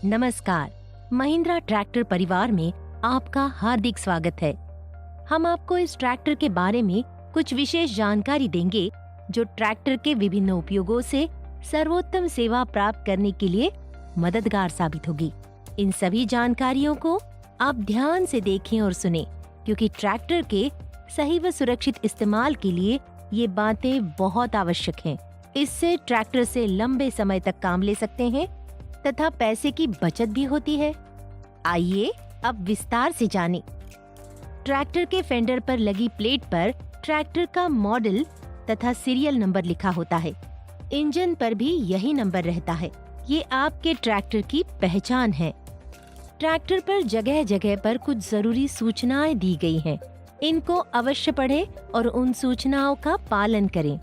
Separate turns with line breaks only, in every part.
नमस्कार। महिंद्रा ट्रैक्टर परिवार में आपका हार्दिक स्वागत है। हम आपको इस ट्रैक्टर के बारे में कुछ विशेष जानकारी देंगे जो ट्रैक्टर के विभिन्न उपयोगों से सर्वोत्तम सेवा प्राप्त करने के लिए मददगार साबित होगी। इन सभी जानकारियों को आप ध्यान से देखें और सुनें, क्योंकि ट्रैक्टर के सही व सुरक्षित इस्तेमाल के लिए ये बातें बहुत आवश्यक हैं। इससे ट्रैक्टर से लंबे समय तक काम ले सकते हैं तथा पैसे की बचत भी होती है। आइए अब विस्तार से जानें। ट्रैक्टर के फेंडर पर लगी प्लेट पर ट्रैक्टर का मॉडल तथा सीरियल नंबर लिखा होता है। इंजन पर भी यही नंबर रहता है। ये आपके ट्रैक्टर की पहचान है। ट्रैक्टर पर जगह जगह पर कुछ जरूरी सूचनाएं दी गई हैं। इनको अवश्य पढ़ें और उन सूचनाओं का पालन करें।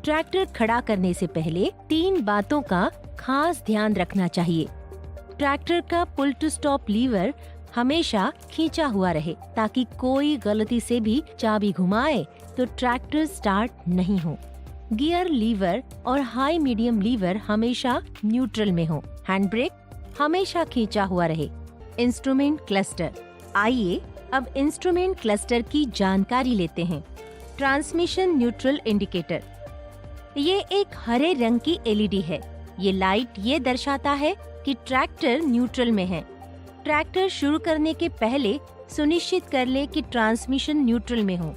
ट्रैक्टर खड़ा करने से पहले 3 बातों का खास ध्यान रखना चाहिए। ट्रैक्टर का पुल टू स्टॉप लीवर हमेशा खींचा हुआ रहे, ताकि कोई गलती से भी चाबी घुमाए तो ट्रैक्टर स्टार्ट नहीं हो। गियर लीवर और हाई मीडियम लीवर हमेशा न्यूट्रल में हो। हैंड ब्रेक हमेशा खींचा हुआ रहे। Instrument cluster. आइए अब इंस्ट्रूमेंट क्लस्टर की जानकारी लेते हैं। Transmission neutral indicator. ये एक हरे रंग की एलईडी है। ये लाइट ये दर्शाता है कि ट्रैक्टर न्यूट्रल में है। ट्रैक्टर शुरू करने के पहले सुनिश्चित कर ले कि ट्रांसमिशन न्यूट्रल में हो।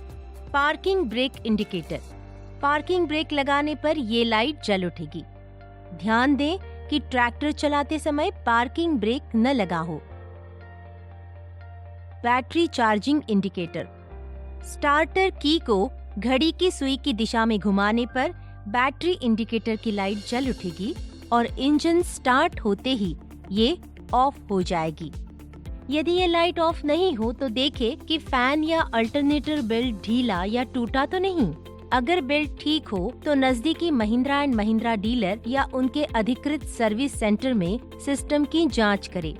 Parking brake indicator. Parking brake लगाने पर ये लाइट जल उठेगी। ध्यान दें कि ट्रैक्टर चलाते समय पार्किंग ब्रेक न लगा हो। Battery charging indicator. Starter key को घड़ी की सुई की दिशा में घुमाने पर बैटरी इंडिकेटर की लाइट जल उठेगी और इंजन स्टार्ट होते ही ये ऑफ हो जाएगी। यदि ये लाइट ऑफ नहीं हो तो देखें कि फैन या अल्टरनेटर बेल्ट ढीला या टूटा तो नहीं। अगर बेल्ट ठीक हो तो नजदीकी महिंद्रा एंड महिंद्रा डीलर या उनके अधिकृत सर्विस सेंटर में सिस्टम की जांच करें।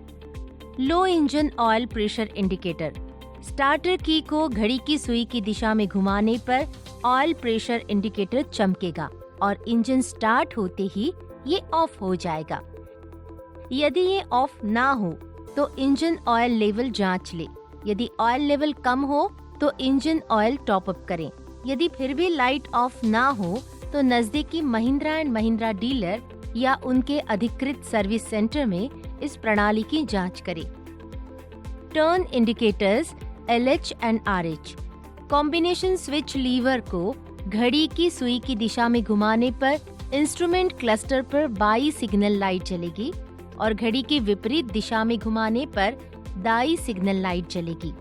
Low engine oil pressure indicator. Starter key को घड़ी की सुई की दिशा में घुमाने पर ऑयल प्रेशर इंडिकेटर चमकेगा और इंजन स्टार्ट होते ही ये ऑफ हो जाएगा। यदि ये ऑफ ना हो तो इंजन ऑयल लेवल जांच ले। यदि ऑयल लेवल कम हो तो इंजन ऑयल टॉप अप करें। यदि फिर भी लाइट ऑफ ना हो तो नजदीकी महिंद्रा एंड महिंद्रा डीलर या उनके अधिकृत सर्विस सेंटर में इस प्रणाली की जांच करें। Turn indicators LH and RH। Combination switch lever को घड़ी की सुई की दिशा में घुमाने पर इंस्ट्रूमेंट क्लस्टर पर बाई सिग्नल लाइट जलेगी और घड़ी की विपरीत दिशा में घुमाने पर दाई सिग्नल लाइट जलेगी।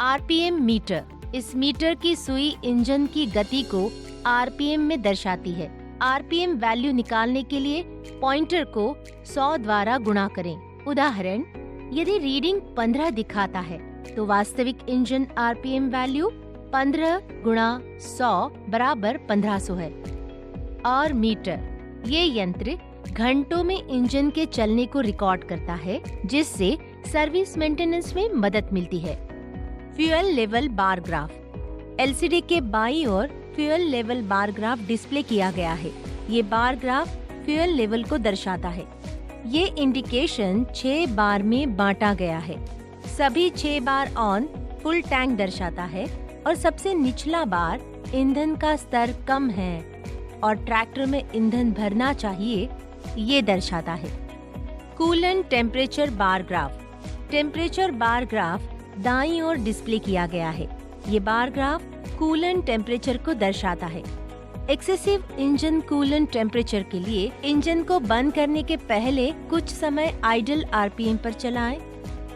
RPM meter. इस मीटर की सुई इंजन की गति को RPM में दर्शाती है। RPM वैल्यू निकालने के लिए पॉइंटर को 100 द्वारा गुणा करें। उदाहरण, यदि रीडिंग 15 दिखाता है तो वास्तविक इंजन RPM वैल्यू 15 गुणा 100 बराबर 1500 है। और मीटर, ये यंत्र घंटों में इंजन के चलने को रिकॉर्ड करता है, जिससे सर्विस मेंटेनेंस में मदद मिलती है। Fuel level bar graph. LCD के बाईं ओर fuel level bar graph display किया गया है। ये बार ग्राफ फ्यूल लेवल को दर्शाता है। ये इंडिकेशन 6 बार में बांटा गया है। सभी 6 बार ऑन फुल टैंक दर्शाता है और सबसे निचला बार ईंधन का स्तर कम है और ट्रैक्टर में ईंधन भरना चाहिए, ये दर्शाता है। Coolant temperature bar graph. Temperature bar graph दाईं ओर डिस्प्ले किया गया है। ये बार ग्राफ कूलेंट टेम्परेचर को दर्शाता है। एक्सेसिव इंजन कूलेंट टेम्परेचर के लिए इंजन को बंद करने के पहले कुछ समय आइडल RPM पर चलाएं।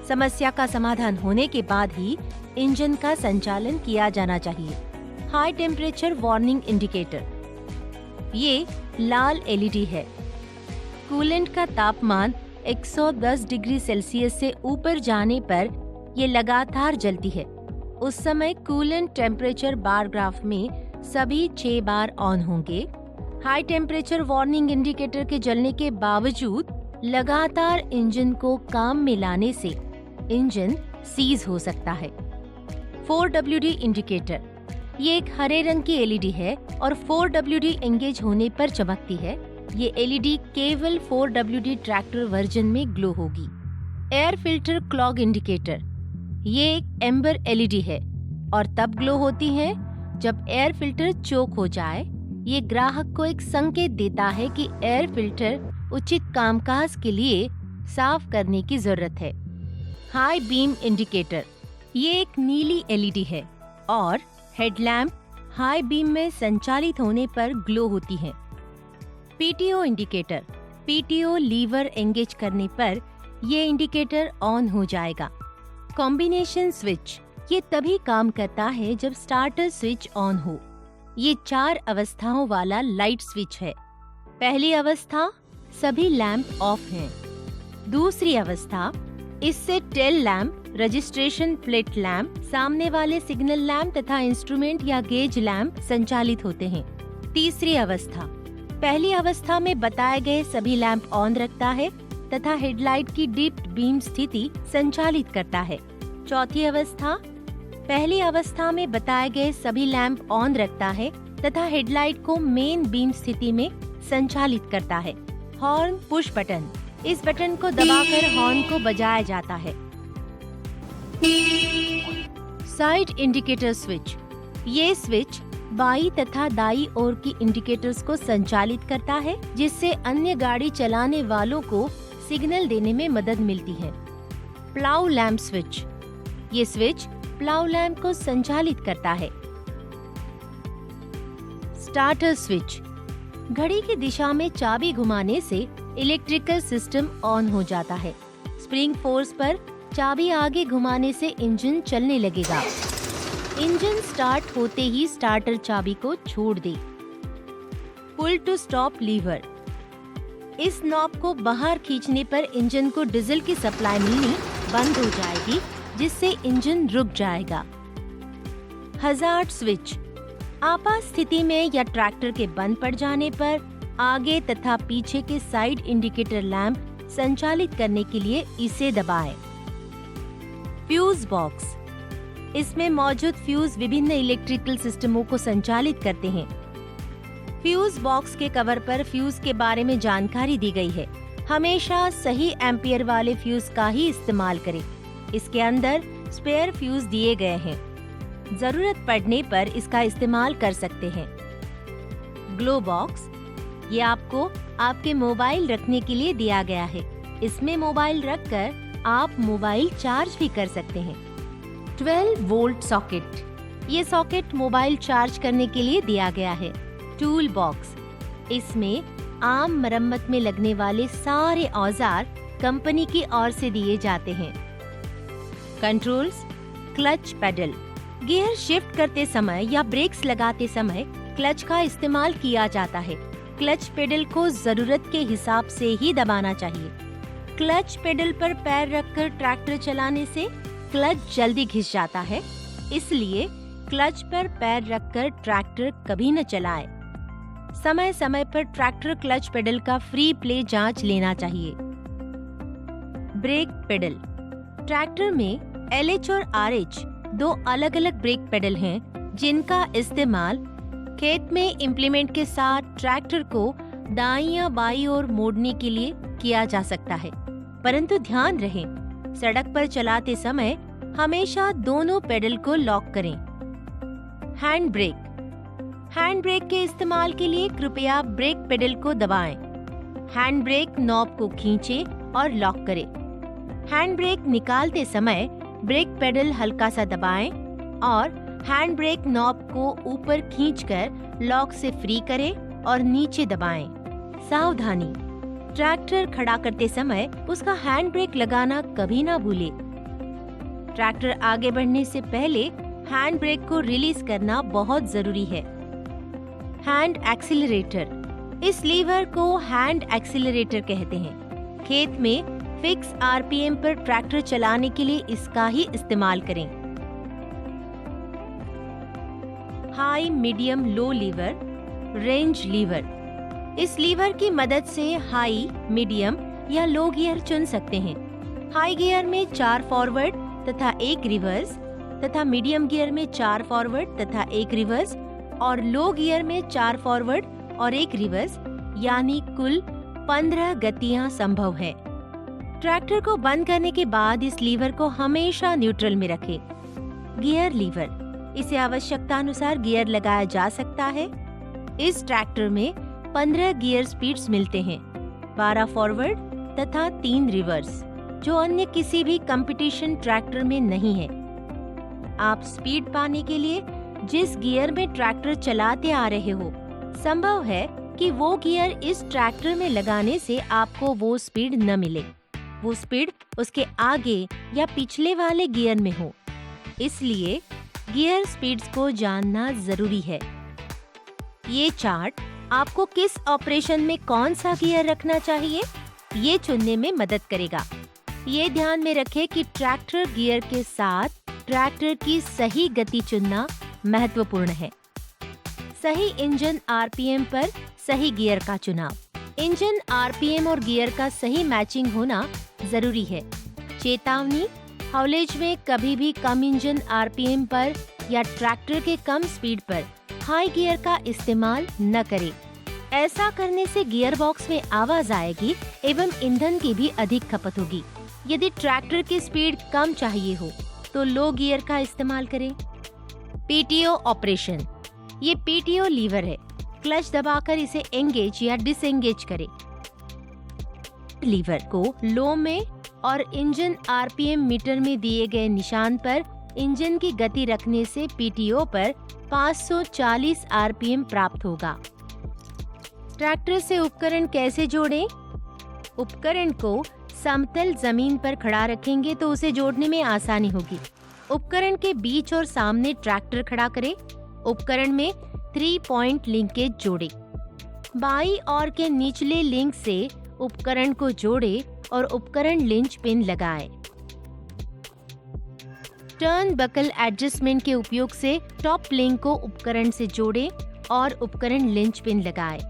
समस्या का समाधान होने के बाद ही इंजन का संचालन किया जाना चाहिए। High temperature warning indicator. ये लाल LED है। कूलेंट का तापमान 110 डिग्री सेल्सियस से ऊपर जाने पर ये लगातार जलती है। उस समय कूलेंट टेम्परेचर बार ग्राफ में सभी 6 बार ऑन होंगे। हाई टेम्परेचर वार्निंग इंडिकेटर के जलने के बावजूद लगातार इंजन को काम में लाने से इंजन सीज हो सकता है। 4WD indicator. ये एक हरे रंग की LED है और 4WD एंगेज होने पर चमकती है। ये एलईडी केवल 4WD ट्रैक्टर वर्जन में ग्लो होगी। एयर फिल्टर क्लॉग इंडिकेटर, ये एक एम्बर एलईडी है और तब ग्लो होती है जब एयर फिल्टर चोक हो जाए। ये ग्राहक को एक संकेत देता है कि एयर फिल्टर उचित कामकाज के लिए साफ करने की जरूरत है। हाई बीम इंडिकेटर, ये एक नीली एलईडी है और हेडलैम्प हाई बीम में संचालित होने पर ग्लो होती है। PTO indicator, PTO lever engage करने पर ये इंडिकेटर ऑन हो जाएगा। कॉम्बिनेशन स्विच, ये तभी काम करता है जब स्टार्टर स्विच ऑन हो। ये 4 अवस्थाओं वाला लाइट स्विच है। पहली अवस्था, सभी लैंप ऑफ हैं। दूसरी अवस्था, इससे tail lamp, registration plate lamp, सामने वाले सिग्नल लैंप तथा इंस्ट्रूमेंट या गेज लैंप संचालित होते हैं। तीसरी अवस्था, पहली अवस्था में बताए गए सभी लैंप ऑन रखता है तथा हेडलाइट की डिप्ड बीम स्थिति संचालित करता है। चौथी अवस्था, पहली अवस्था में बताए गए सभी लैंप ऑन रखता है तथा हेडलाइट को मेन बीम स्थिति में संचालित करता है। हॉर्न पुश बटन, इस बटन को दबाकर हॉर्न को बजाया जाता है। साइड इंडिकेटर स्विच, ये स्विच बाई तथा दाई ओर की इंडिकेटर्स को संचालित करता है जिससे अन्य गाड़ी चलाने वालों को सिग्नल देने में मदद मिलती है। प्लाउ लैंप स्विच, ये स्विच प्लाउ लैंप को संचालित करता है। स्टार्टर स्विच, घड़ी की दिशा में चाबी घुमाने से इलेक्ट्रिकल सिस्टम ऑन हो जाता है। स्प्रिंग फोर्स पर चाबी आगे घुमाने से इंजन चलने लगेगा। इंजन स्टार्ट होते ही स्टार्टर चाबी को छोड़ दे। पुल टू स्टॉप लीवर, इस नॉब को बाहर खींचने पर इंजन को डीजल की सप्लाई मिलनी बंद हो जाएगी जिससे इंजन रुक जाएगा। हजार्ड स्विच, आपात स्थिति में या ट्रैक्टर के बंद पड़ जाने पर आगे तथा पीछे के साइड इंडिकेटर लैंप संचालित करने के लिए इसे दबाएं। फ्यूज बॉक्स, इसमें मौजूद फ्यूज विभिन्न इलेक्ट्रिकल सिस्टमों को संचालित करते हैं। फ्यूज बॉक्स के कवर पर फ्यूज के बारे में जानकारी दी गई है। हमेशा सही एम्पियर वाले फ्यूज का ही इस्तेमाल करें। इसके अंदर स्पेयर फ्यूज दिए गए हैं, जरूरत पड़ने पर इसका इस्तेमाल कर सकते हैं। ग्लो बॉक्स, ये आपको आपके मोबाइल रखने के लिए दिया गया है। इसमें मोबाइल रखकर आप मोबाइल चार्ज भी कर सकते हैं। 12 वोल्ट सॉकेट, ये सॉकेट मोबाइल चार्ज करने के लिए दिया गया है। टूल बॉक्स, इसमें आम मरम्मत में लगने वाले सारे औजार कंपनी की ओर से दिए जाते हैं। Controls, clutch pedal, gear shift करते समय या ब्रेक्स लगाते समय क्लच का इस्तेमाल किया जाता है। क्लच पेडल को जरूरत के हिसाब से ही दबाना चाहिए। क्लच पेडल पर पैर रखकर ट्रैक्टर चलाने से क्लच जल्दी घिस जाता है, इसलिए क्लच पर पैर रखकर ट्रैक्टर कभी न चलाएं। समय समय पर ट्रैक्टर क्लच पेडल का फ्री प्ले जांच लेना चाहिए। ब्रेक पेडल, ट्रैक्टर में LH और RH 2 अलग अलग ब्रेक पेडल हैं जिनका इस्तेमाल खेत में इम्प्लीमेंट के साथ ट्रैक्टर को दाईं या बाईं ओर मोड़ने के लिए किया जा सकता है, परंतु ध्यान रहे सड़क पर चलाते समय हमेशा दोनों पेडल को लॉक करें। हैंड ब्रेक, हैंड ब्रेक के इस्तेमाल के लिए कृपया ब्रेक पेडल को दबाएं। हैंड ब्रेक नॉब को खींचें और लॉक करें। हैंड ब्रेक निकालते समय ब्रेक पेडल हल्का सा दबाएं और हैंड ब्रेक नॉब को ऊपर खींचकर लॉक से फ्री करें और नीचे दबाएं। सावधानी, ट्रैक्टर खड़ा करते समय उसका हैंड ब्रेक लगाना कभी ना भूलें। ट्रैक्टर आगे बढ़ने से पहले हैंड ब्रेक को रिलीज करना बहुत जरूरी है। हैंड एक्सीलरेटर, इस लीवर को हैंड एक्सीलरेटर कहते हैं। खेत में फिक्स RPM पर ट्रैक्टर चलाने के लिए इसका ही इस्तेमाल करें। हाई, मीडियम, लो लीवर, रेंज लीवर, इस लीवर की मदद से हाई, मीडियम या लो गियर चुन सकते हैं। हाई गियर में 4 फॉरवर्ड तथा 1 रिवर्स तथा मीडियम गियर में 4 फॉरवर्ड तथा 1 रिवर्स और लो गियर में 4 फॉरवर्ड और 1 रिवर्स, यानी कुल 15 गतियां संभव है। ट्रैक्टर को बंद करने के बाद इस लीवर को हमेशा न्यूट्रल में रखें। गियर लीवर, इसे आवश्यकता अनुसार गियर लगाया जा सकता है। इस ट्रैक्टर में 15 गियर स्पीड्स मिलते हैं, 12 फॉरवर्ड तथा 3 रिवर्स, जो अन्य किसी भी कंपटीशन ट्रैक्टर में नहीं है। आप स्पीड पाने के लिए जिस गियर में ट्रैक्टर चलाते आ रहे हो, संभव है कि वो गियर इस ट्रैक्टर में लगाने से आपको वो स्पीड न मिले। वो स्पीड उसके आगे या पिछले वाले गियर में हो। इसलिए गियर स्पीड्स को जानना जरूरी है। ये चार्ट आपको किस ऑपरेशन में कौन सा गियर रखना चाहिए, ये चुनने में मदद करेगा। ये ध्यान में रखें कि ट्रैक्टर गियर के साथ ट्रैक्टर की सही गति चुनना महत्वपूर्ण है। सही इंजन आरपीएम पर सही गियर का चुनाव। इंजन आरपीएम और गियर का सही मैचिंग होना जरूरी है। चेतावनी, हाउलेज में कभी भी कम इंजन आरपीएम पर या ट्रैक्टर के कम स्पीड पर हाई गियर का इस्तेमाल न करें। ऐसा करने से गियर बॉक्स में आवाज आएगी एवं ईंधन की भी अधिक खपत होगी। यदि ट्रैक्टर की स्पीड कम चाहिए हो तो लो गियर का इस्तेमाल करें। पीटीओ ऑपरेशन, ये पीटीओ लीवर है। क्लच दबाकर इसे एंगेज या डिसएंगेज करें। लीवर को लो में और इंजन आरपीएम मीटर में दिए गए निशान पर इंजन की गति रखने से पीटीओ पर 540 आरपीएम प्राप्त होगा। ट्रैक्टर से उपकरण कैसे जोड़ें? उपकरण को समतल जमीन पर खड़ा रखेंगे तो उसे जोड़ने में आसानी होगी। उपकरण के बीच और सामने ट्रैक्टर खड़ा करें। उपकरण में 3 पॉइंट लिंकेज जोड़ें। बाईं ओर के निचले लिंक से उपकरण को जोड़ें और उपकरण लिंच पिन लगाएं। टर्न बकल एडजस्टमेंट के उपयोग से टॉप लिंक को उपकरण से जोड़ें और उपकरण लिंच पिन लगाएं।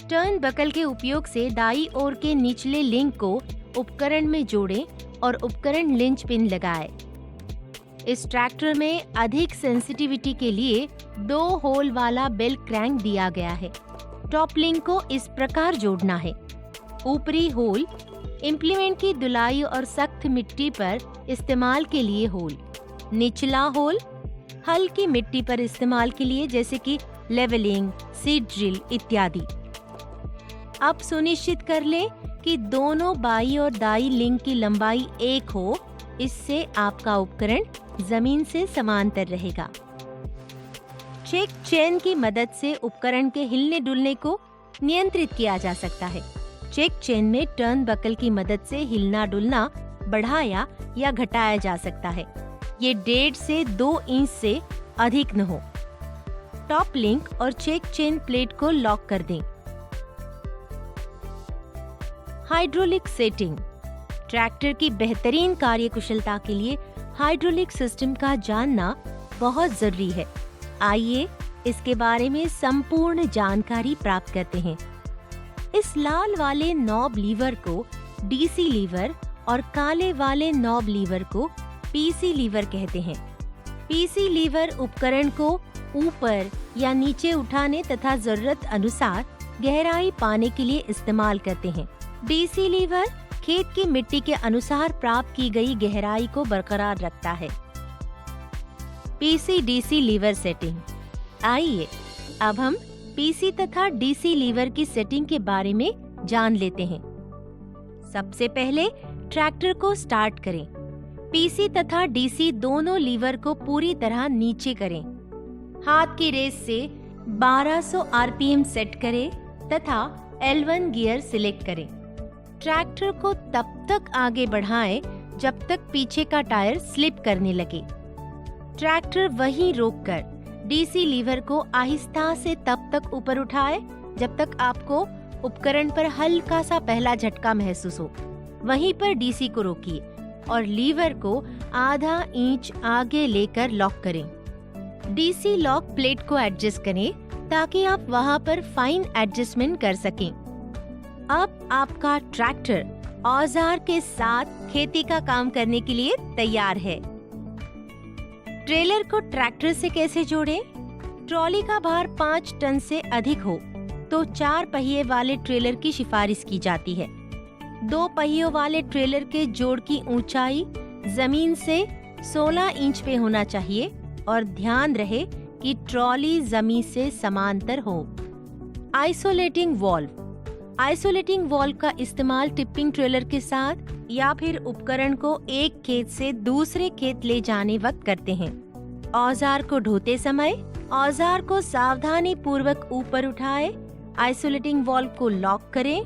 टर्न बकल के उपयोग से दाईं ओर के निचले लिंक को उपकरण में जोड़ें और उपकरण लिंच पिन लगाएं। इस ट्रैक्टर में अधिक सेंसिटिविटी के लिए 2 होल वाला बेल क्रैंक दिया गया है। टॉप लिंक को इस प्रकार जोड़ना है। ऊपरी होल इम्प्लीमेंट की धुलाई और सख्त मिट्टी पर इस्तेमाल के लिए होल। निचला होल हल्की मिट्टी पर इस्तेमाल के लिए, जैसे कि लेवलिंग, सीड ड्रिल इत्यादि। अब सुनिश्चित कर लें कि दोनों बाई और दाई लिंक की लंबाई एक हो, इससे आपका उपकरण जमीन से समांतर रहेगा। चेक चेन की मदद से उपकरण के हिलने डुलने को नियंत्रित किया जा सकता है। चेक चेन में टर्न बकल की मदद से हिलना डुलना बढ़ाया या घटाया जा सकता है। ये 1.5 से 2 इंच से अधिक न हो। टॉप लिंक और चेक चेन प्लेट को लॉक कर दें। हाइड्रोलिक सेटिंग, ट्रैक्टर की बेहतरीन कार्यकुशलता के लिए हाइड्रोलिक सिस्टम का जानना बहुत जरूरी है। आइए इसके बारे में संपूर्ण जानकारी प्राप्त करते हैं। इस लाल वाले नॉब लीवर को डीसी लीवर और काले वाले नॉब लीवर को पीसी लीवर कहते हैं। पीसी लीवर उपकरण को ऊपर या नीचे उठाने तथा जरूरत अनुसार गहराई पाने के लिए इस्तेमाल करते हैं। डीसी लीवर खेत की मिट्टी के अनुसार प्राप्त की गई गहराई को बरकरार रखता है। PC DC lever setting. आइए अब हम पीसी तथा डीसी लीवर की सेटिंग के बारे में जान लेते हैं। सबसे पहले ट्रैक्टर को स्टार्ट करें। पीसी तथा डीसी दोनों लीवर को पूरी तरह नीचे करें। हाथ की रेस से 1200 आरपीएम सेट करें तथा L1 गियर सिलेक्ट करें। ट्रैक्टर को तब तक आगे बढ़ाएं जब तक पीछे का टायर स्लिप करने लगे। ट्रैक्टर वहीं रोककर डीसी लीवर को आहिस्ता से तब तक ऊपर उठाए जब तक आपको उपकरण पर हल्का सा पहला झटका महसूस हो। वहीं पर डीसी को रोकिए और लीवर को आधा इंच आगे लेकर लॉक करें। डीसी लॉक प्लेट को एडजस्ट करें ताकि आप वहां पर फाइन एडजस्टमेंट कर सकें। अब आपका ट्रैक्टर औजार के साथ खेती का काम करने के लिए तैयार है। ट्रेलर को ट्रैक्टर से कैसे जोड़ें? ट्रॉली का भार 5 टन से अधिक हो तो 4 पहिए वाले ट्रेलर की सिफारिश की जाती है। 2 पहियों वाले ट्रेलर के जोड़ की ऊंचाई जमीन से 16 इंच पे होना चाहिए और ध्यान रहे कि ट्रॉली जमीन से समांतर हो। आइसोलेटिंग वॉल्व का इस्तेमाल टिपिंग ट्रेलर के साथ या फिर उपकरण को एक खेत से दूसरे खेत ले जाने वक्त करते हैं। औजार को ढोते समय औजार को सावधानी पूर्वक ऊपर उठाए, आइसोलेटिंग वॉल्व को लॉक करें,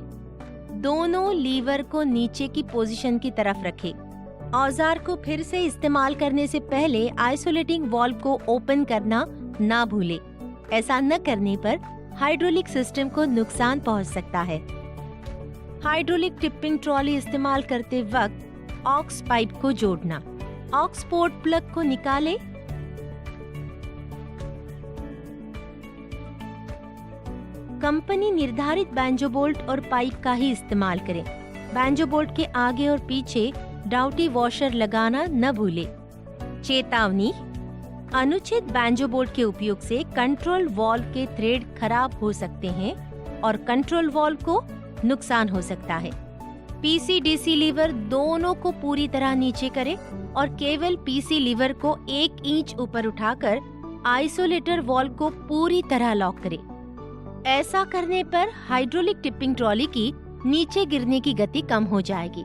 दोनों लीवर को नीचे की पोजीशन की तरफ रखें। औजार को फिर से इस्तेमाल करने से पहले आइसोलेटिंग वॉल्व को ओपन करना ना भूलें। ऐसा न करने पर हाइड्रोलिक सिस्टम को नुकसान पहुंच सकता है। हाइड्रोलिक टिपिंग ट्रॉली इस्तेमाल करते वक्त ऑक्स पाइप को जोड़ना। ऑक्स पोर्ट प्लग को निकालें। कंपनी निर्धारित बैंजो बोल्ट और पाइप का ही इस्तेमाल करें। बैंजो बोल्ट के आगे और पीछे डाउटी वॉशर लगाना न भूलें। चेतावनी, अनुचित बैंजो बोल्ट के उपयोग से कंट्रोल वाल्व के थ्रेड खराब हो सकते हैं और कंट्रोल वाल्व को नुकसान हो सकता है। पीसी-डीसी लीवर दोनों को पूरी तरह नीचे करें और केवल पीसी लीवर को 1 इंच ऊपर उठाकर आइसोलेटर वाल्व को पूरी तरह लॉक करें। ऐसा करने पर हाइड्रोलिक टिपिंग ट्रॉली की नीचे गिरने की गति कम हो जाएगी।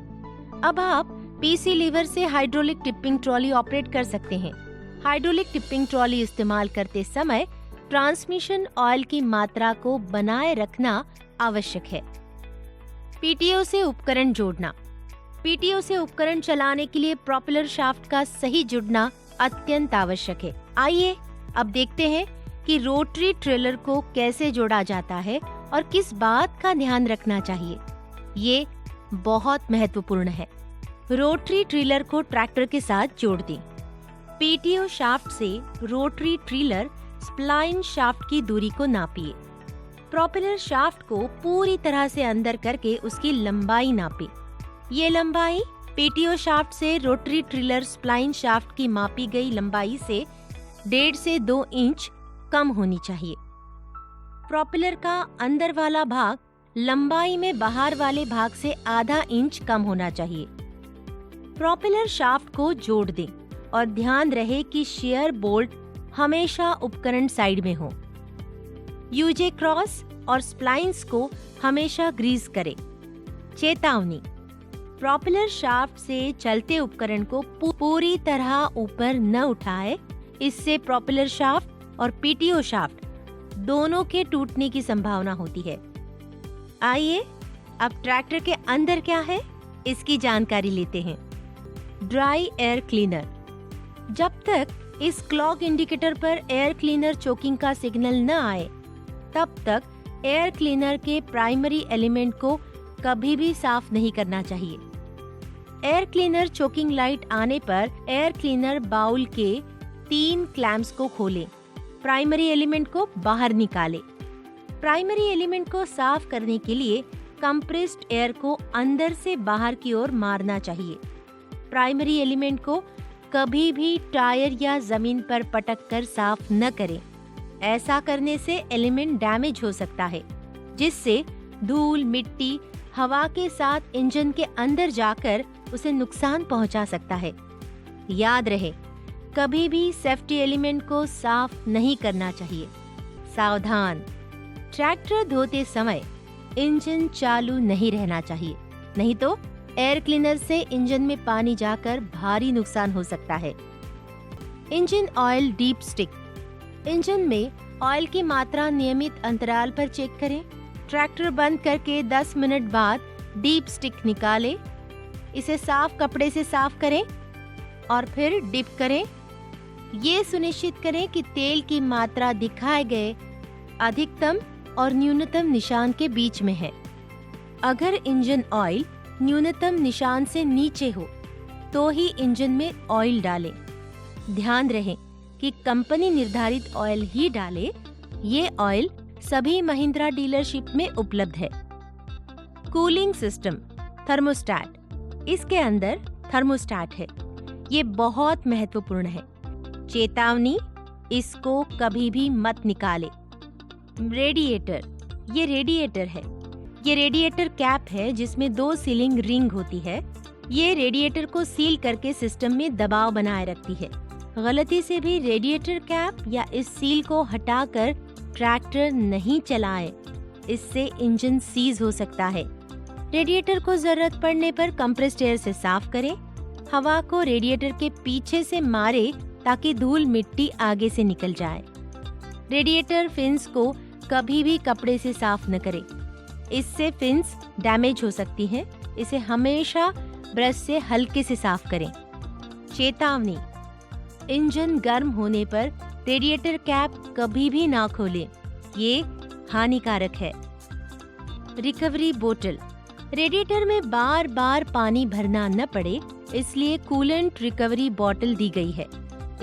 अब आप पीसी लीवर से हाइड्रोलिक टिपिंग ट्रॉली ऑपरेट कर सकते हैं। हाइड्रोलिक टिपिंग ट्रॉली इस्तेमाल करते समय ट्रांसमिशन ऑयल की मात्रा को बनाए रखना आवश्यक है। पीटीओ से उपकरण जोड़ना। पीटीओ से उपकरण चलाने के लिए प्रोपेलर शाफ्ट का सही जुड़ना अत्यंत आवश्यक है। आइए अब देखते हैं कि रोटरी ट्रेलर को कैसे जोड़ा जाता है और किस बात का ध्यान रखना चाहिए। ये बहुत महत्वपूर्ण है। रोटरी ट्रेलर को ट्रैक्टर के साथ जोड़ दें। पीटीओ शाफ्ट से रोटरी ट्रेलर स्प्लाइन शाफ्ट की दूरी को नापिए। प्रोपेलर शाफ्ट को पूरी तरह से अंदर करके उसकी लंबाई नापे। ये लंबाई पीटीओ शाफ्ट से रोटरी ट्रेलर स्प्लाइन शाफ्ट की मापी गई लंबाई से 1.5 से 2 इंच कम होनी चाहिए। प्रोपेलर का अंदर वाला भाग लंबाई में बाहर वाले भाग से आधा इंच कम होना चाहिए। प्रोपेलर शाफ्ट को जोड़ दें और ध्यान रहे कि शेयर बोल्ट हमेशा उपकरण साइड में हो। यूजे क्रॉस और स्प्लाइंस को हमेशा ग्रीस करें। चेतावनी, प्रोपेलर शाफ्ट से चलते उपकरण को पूरी तरह ऊपर न उठाए, इससे प्रोपेलर शाफ्ट और पीटीओ शाफ्ट दोनों के टूटने की संभावना होती है। आइए अब ट्रैक्टर के अंदर क्या है इसकी जानकारी लेते हैं। Dry air cleaner. जब तक इस क्लॉक इंडिकेटर पर एयर क्लीनर चोकिंग का सिग्नल न आए, तब तक एयर क्लीनर के प्राइमरी एलिमेंट को कभी भी साफ नहीं करना चाहिए। एयर क्लीनर चोकिंग लाइट आने पर एयर क्लीनर बाउल के 3 क्लैंप्स को खोलें। प्राइमरी एलिमेंट को बाहर निकालें। प्राइमरी एलिमेंट को साफ करने के लिए कंप्रेस्ड एयर को अंदर से बाहर की ओर मारना चाहिए। प्राइमरी एलिमेंट को कभी भी टायर या जमीन पर पटक कर साफ न करें। ऐसा करने से एलिमेंट डैमेज हो सकता है, जिससे धूल, मिट्टी हवा के साथ इंजन के अंदर जाकर उसे नुकसान पहुंचा सकता है। याद रहे, कभी भी सेफ्टी एलिमेंट को साफ नहीं करना चाहिए। सावधान, ट्रैक्टर धोते समय इंजन चालू नहीं रहना चाहिए, नहीं तो एयर क्लीनर से इंजन में पानी जाकर भारी नुकसान हो सकता है। Engine oil deep stick. Engine में ऑयल की मात्रा नियमित अंतराल पर चेक करें। ट्रैक्टर बंद करके 10 मिनट बाद डीप स्टिक निकालें। इसे साफ कपड़े से साफ करें और फिर डिप करें। ये सुनिश्चित करें कि तेल की मात्रा दिखाए गए अधिकतम और न्यूनतम निशान के बीच में है। अगर इंजन ऑयल न्यूनतम निशान से नीचे हो तो ही इंजन में ऑयल डालें। ध्यान रहे कि कंपनी निर्धारित ऑयल ही डाले। ये ऑयल सभी महिंद्रा डीलरशिप में उपलब्ध है। Cooling system, thermostat. इसके अंदर थर्मोस्टैट है। ये बहुत महत्वपूर्ण है। चेतावनी, इसको कभी भी मत निकालें। रेडिएटर, ये रेडिएटर है। ये रेडिएटर कैप है जिसमें 2 सीलिंग रिंग होती है। ये रेडिएटर को सील करके सिस्टम में दबाव बनाए रखती है। गलती से भी रेडिएटर कैप या इस सील को हटाकर ट्रैक्टर नहीं चलाएं, इससे इंजन सीज हो सकता है। रेडिएटर को जरूरत पड़ने पर कंप्रेस्ड एयर से साफ करें। हवा को रेडिएटर के पीछे से मारे ताकि धूल मिट्टी आगे से निकल जाए। रेडिएटर फिन्स को कभी भी कपड़े से साफ न करें, इससे फिन्स डैमेज हो सकती हैं। इसे हमेशा ब्रश से हल्के से साफ करें। चेतावनी, इंजन गर्म होने पर रेडिएटर कैप कभी भी ना खोलें, ये हानिकारक है। रिकवरी बोतल, रेडिएटर में बार बार पानी भरना न पड़े, इसलिए कूलेंट रिकवरी बोतल दी गई है।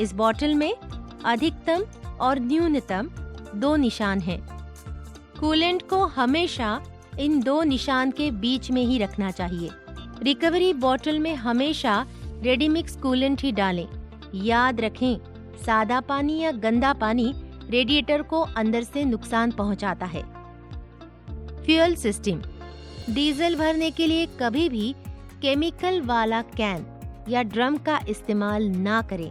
इस बोतल में अधिकतम और न्यूनतम 2 निशान हैं। कूलेंट को हमेशा इन 2 निशान के बीच में ही रखना चाहिए। रिकवरी बोतल में हमेशा रेडी मिक्स कूलेंट ही डालें। याद रखें, सादा पानी या गंदा पानी रेडिएटर को अंदर से नुकसान पहुंचाता है। फ्यूल सिस्टम, डीजल भरने के लिए कभी भी केमिकल वाला कैन या ड्रम का इस्तेमाल ना करें।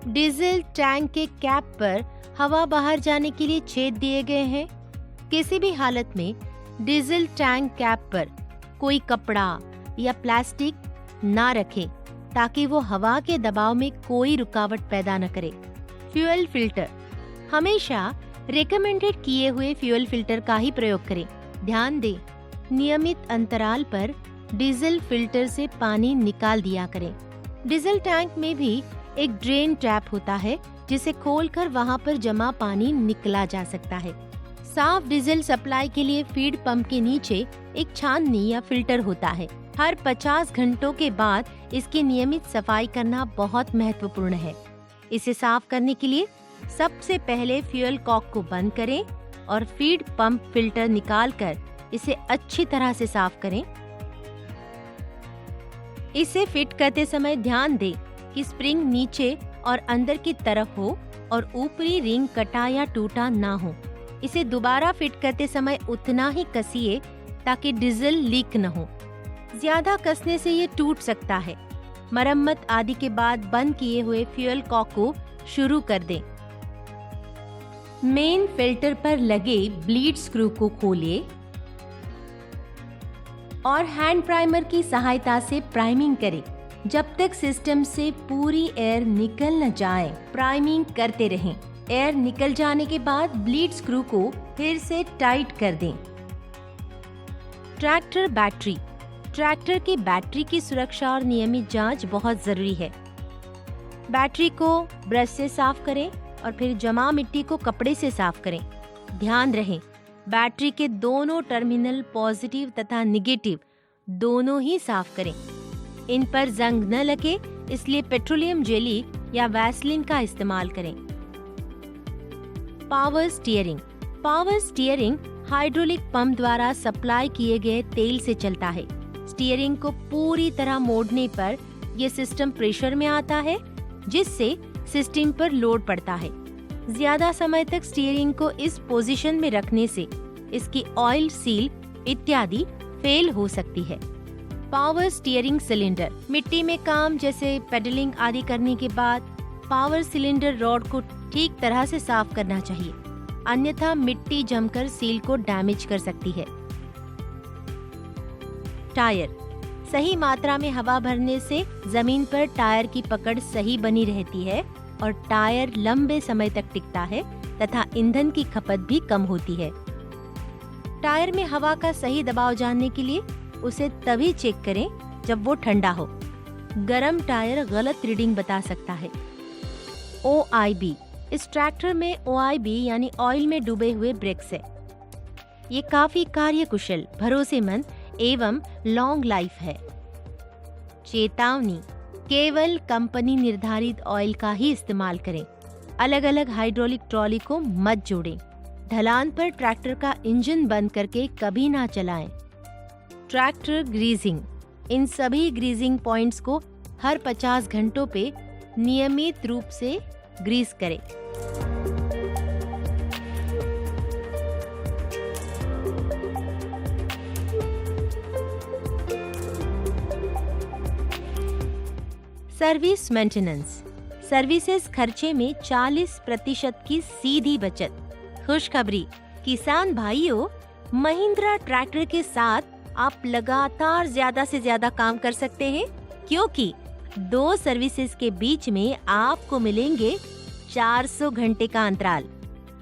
डीजल टैंक के कैप पर हवा बाहर जाने के लिए छेद दिए गए हैं। किसी भी हालत में डीजल टैंक कैप पर कोई कपड़ा या प्लास्टिक ना रखें ताकि वो हवा के दबाव में कोई रुकावट पैदा न करे। फ्यूल फिल्टर, हमेशा रिकमेंडेड किए हुए फ्यूल फिल्टर का ही प्रयोग करें। ध्यान दें, नियमित अंतराल पर डीजल फिल्टर से पानी निकाल दिया करें। डीजल टैंक में भी एक ड्रेन टैप होता है जिसे खोलकर वहां पर जमा पानी निकला जा सकता है। साफ डीजल सप्लाई के लिए फीड पंप के नीचे एक छाननी या फिल्टर होता है। हर 50 घंटों के बाद इसकी नियमित सफाई करना बहुत महत्वपूर्ण है। इसे साफ करने के लिए सबसे पहले फ्यूल कॉक को बंद करें और फीड पंप फिल्टर निकालकर इसे अच्छी तरह से साफ करें। इसे फिट करते समय ध्यान दें कि स्प्रिंग नीचे और अंदर की तरफ हो और ऊपरी रिंग कटा या टूटा ना हो। इसे दोबारा फिट करते समय उतना ही कसिए ताकि डीजल लीक न हो। ज्यादा कसने से ये टूट सकता है। मरम्मत आदि के बाद बंद किए हुए फ्यूल कॉक को शुरू कर दें। मेन फिल्टर पर लगे ब्लीड स्क्रू को खोलिए और हैंड प्राइमर की सहायता से प्राइमिंग करें। जब तक सिस्टम से पूरी एयर निकल न जाए, प्राइमिंग करते रहें। एयर निकल जाने के बाद ब्लीड स्क्रू को फिर से टाइट कर दें। ट्रैक्टर बैटरी, ट्रैक्टर की बैटरी की सुरक्षा और नियमित जांच बहुत जरूरी है। बैटरी को ब्रश से साफ करें और फिर जमा मिट्टी को कपड़े से साफ करें। ध्यान रहे, बैटरी के दोनों टर्मिनल पॉजिटिव तथा निगेटिव दोनों ही साफ करें। इन पर जंग न लगे, इसलिए पेट्रोलियम जेली या वैसलीन का इस्तेमाल करें। Power steering, power steering hydraulic pump द्वारा सप्लाई किए गए तेल से चलता है। स्टीयरिंग को पूरी तरह मोड़ने पर यह सिस्टम प्रेशर में आता है, जिससे सिस्टम पर लोड पड़ता है। ज्यादा समय तक स्टीयरिंग को इस पोजीशन में रखने से इसकी ऑयल सील इत्यादि फेल हो सकती है। पावर स्टीयरिंग सिलेंडर, मिट्टी में काम जैसे पेडलिंग आदि करने के बाद पावर सिलेंडर रॉड को ठीक तरह से साफ करना चाहिए, अन्यथा मिट्टी जमकर सील को डैमेज कर सकती है। टायर, सही मात्रा में हवा भरने से जमीन पर टायर की पकड़ सही बनी रहती है और टायर लंबे समय तक टिकता है तथा ईंधन की खपत भी कम होती है। टायर में हवा का सही दबाव जानने के लिए उसे तभी चेक करें जब वो ठंडा हो। गरम टायर गलत रीडिंग बता सकता है। OIB, इस ट्रैक्टर में OIB यानी ऑयल में डूबे हुए ब्रेक्स है। ये काफी कार्यकुशल, भरोसेमंद एवं लॉन्ग लाइफ है। चेतावनी, केवल कंपनी निर्धारित ऑयल का ही इस्तेमाल करें। अलग अलग हाइड्रोलिक ट्रॉली को मत जोड़ें। ढलान पर ट्रैक्टर का इंजन बंद करके कभी ना चलाएं। ट्रैक्टर ग्रीजिंग, इन सभी ग्रीजिंग पॉइंट्स को हर 50 घंटों पे नियमित रूप से ग्रीस करें। सर्विस मेंटेनेंस, सर्विसेज खर्चे में 40% की सीधी बचत। खुशखबरी किसान भाइयों, महिंद्रा ट्रैक्टर के साथ आप लगातार ज्यादा से ज्यादा काम कर सकते हैं, क्योंकि 2 सर्विसेज के बीच में आपको मिलेंगे 400 घंटे का अंतराल।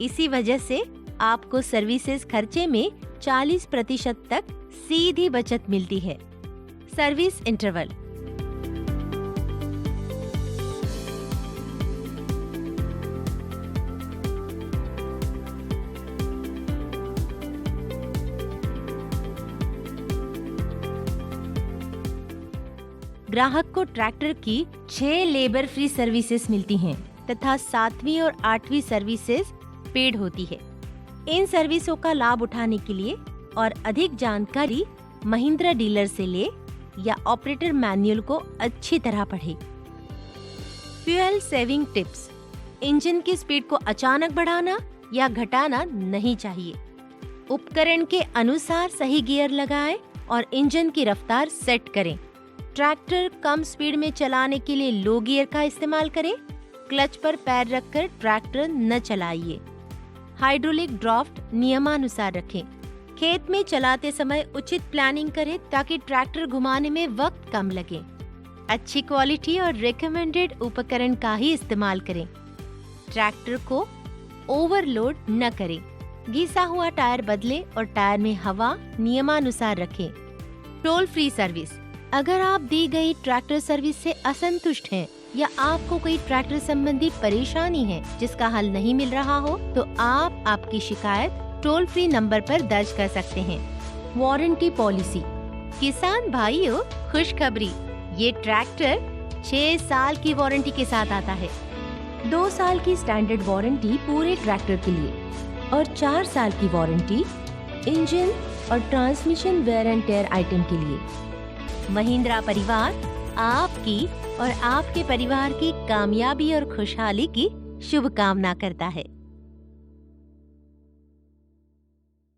इसी वजह से आपको सर्विसेज खर्चे में 40% तक सीधी बचत मिलती है। सर्विस इंटरवल, ग्राहक को ट्रैक्टर की 6 लेबर फ्री सर्विसेज मिलती हैं तथा 7वीं और 8वीं सर्विसेज पेड होती है। इन सर्विसों का लाभ उठाने के लिए और अधिक जानकारी महिंद्रा डीलर से ले या ऑपरेटर मैनुअल को अच्छी तरह पढ़े। फ्यूल सेविंग टिप्स, इंजन की स्पीड को अचानक बढ़ाना या घटाना नहीं चाहिए। उपकरण के अनुसार सही गियर लगाएं और इंजन की रफ्तार सेट करें। ट्रैक्टर कम स्पीड में चलाने के लिए लो गियर का इस्तेमाल करें। क्लच पर पैर रखकर ट्रैक्टर न चलाइए। हाइड्रोलिक ड्राफ्ट नियमानुसार रखें। खेत में चलाते समय उचित प्लानिंग करें ताकि ट्रैक्टर घुमाने में वक्त कम लगे। अच्छी क्वालिटी और रिकमेंडेड उपकरण का ही इस्तेमाल करें। ट्रैक्टर को ओवरलोड न करें। घिसा हुआ टायर बदलें और टायर में हवा नियमानुसार रखें। टोल फ्री सर्विस, अगर आप दी गई ट्रैक्टर सर्विस से असंतुष्ट हैं या आपको कोई ट्रैक्टर संबंधी परेशानी है जिसका हल नहीं मिल रहा हो, तो आप आपकी शिकायत टोल फ्री नंबर पर दर्ज कर सकते हैं। वारंटी पॉलिसी, किसान भाइयों खुशखबरी, ये ट्रैक्टर 6 साल की वारंटी के साथ आता है। 2 साल की स्टैंडर्ड वारंटी पूरे ट्रैक्टर के लिए और 4 साल की वारंटी इंजन और transmission wear and tear item के लिए। महिंद्रा परिवार आपकी और आपके परिवार की कामयाबी और खुशहाली की शुभकामना करता है।